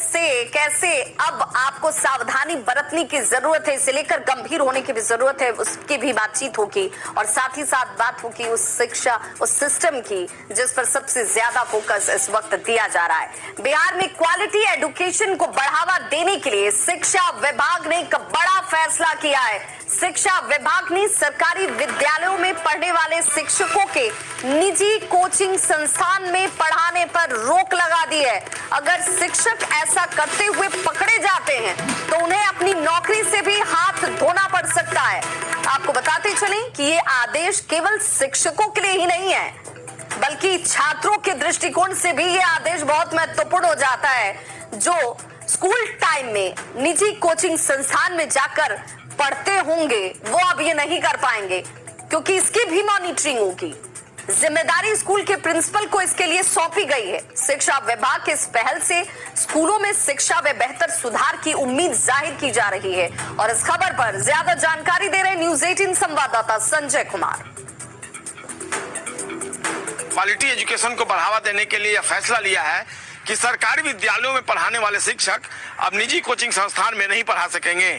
से कैसे अब आपको सावधानी बरतने की जरूरत है, इसे लेकर गंभीर होने की भी जरूरत है, उसकी भी बातचीत होगी। और साथ ही साथ बात होगी उस शिक्षा, उस सिस्टम की जिस पर सबसे ज्यादा फोकस इस वक्त दिया जा रहा है। बिहार में क्वालिटी एजुकेशन को बढ़ावा देने के लिए शिक्षा विभाग ने एक बड़ा फैसला किया है। शिक्षा विभाग ने सरकारी विद्यालयों में पढ़ने वाले शिक्षकों के निजी कोचिंग संस्थान में पढ़ाने पर रोक लगा दी है। अगर शिक्षक ऐसा करते हुए पकड़े जाते हैं तो उन्हें अपनी नौकरी से भी हाथ धोना पड़ सकता है। आपको बताते चलें कि ये आदेश केवल शिक्षकों के लिए ही नहीं है, बल्कि छात्रों के दृष्टिकोण से भी ये आदेश बहुत महत्वपूर्ण हो जाता है, जो स्कूल टाइम में निजी कोचिंग संस्थान में जाकर पढ़ते होंगे वो अब ये नहीं कर पाएंगे, क्योंकि इसकी भी मॉनिटरिंग होगी। जिम्मेदारी स्कूल के प्रिंसिपल को इसके लिए सौंपी गई है। शिक्षा विभाग के इस पहल से स्कूलों में शिक्षा में बेहतर सुधार की उम्मीद जाहिर की जा रही है। और इस खबर पर ज्यादा जानकारी दे रहे न्यूज 18 संवाददाता संजय कुमार। क्वालिटी एजुकेशन को बढ़ावा देने के लिए यह फैसला लिया है कि सरकारी विद्यालयों में पढ़ाने वाले शिक्षक अब निजी कोचिंग संस्थान में नहीं पढ़ा सकेंगे।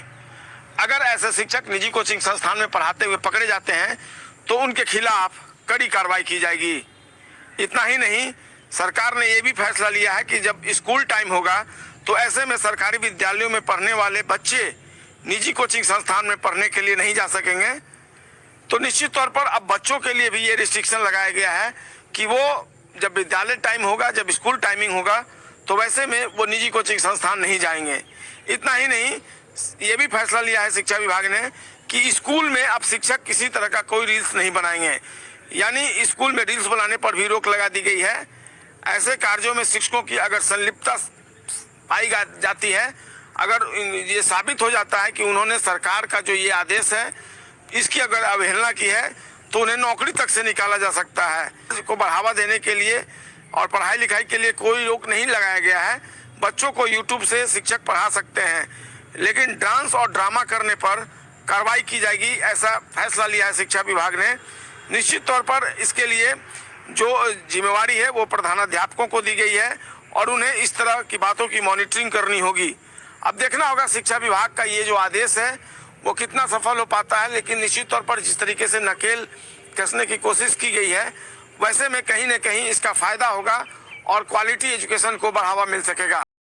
अगर ऐसे शिक्षक निजी कोचिंग संस्थान में पढ़ाते हुए पकड़े जाते हैं तो उनके खिलाफ कड़ी कार्रवाई की जाएगी। इतना ही नहीं, सरकार ने यह भी फैसला लिया है कि जब स्कूल टाइम होगा तो ऐसे में सरकारी विद्यालयों में पढ़ने वाले बच्चे निजी कोचिंग संस्थान में पढ़ने के लिए नहीं जा सकेंगे। तो निश्चित तौर पर अब बच्चों के लिए भी ये रिस्ट्रिक्शन लगाया गया है कि वो जब विद्यालय टाइम होगा, जब स्कूल टाइमिंग होगा, तो वैसे में वो निजी कोचिंग संस्थान नहीं जाएंगे। इतना ही नहीं, ये भी फैसला लिया है शिक्षा विभाग ने कि स्कूल में अब शिक्षक किसी तरह का कोई रील्स नहीं बनाएंगे, यानी स्कूल में रील्स बनाने पर भी रोक लगा दी गई है। ऐसे कार्यों में शिक्षकों की अगर संलिप्तता पाई जाती है, अगर ये साबित हो जाता है कि उन्होंने सरकार का जो ये आदेश है इसकी अगर अवहेलना की है, तो उन्हें नौकरी तक से निकाला जा सकता है। इसको बढ़ावा देने के लिए और पढ़ाई लिखाई के लिए कोई रोक नहीं लगाया गया है। बच्चों को यूट्यूब से शिक्षक पढ़ा सकते हैं, लेकिन डांस और ड्रामा करने पर कार्रवाई की जाएगी, ऐसा फैसला लिया है शिक्षा विभाग ने। निश्चित तौर पर इसके लिए जो जिम्मेवारी है वो प्रधानाध्यापकों को दी गई है और उन्हें इस तरह की बातों की मॉनिटरिंग करनी होगी। अब देखना होगा शिक्षा विभाग का ये जो आदेश है वो कितना सफल हो पाता है, लेकिन निश्चित तौर पर जिस तरीके से नकेल कसने की कोशिश की गई है, वैसे में कहीं न कहीं इसका फायदा होगा और क्वालिटी एजुकेशन को बढ़ावा मिल सकेगा।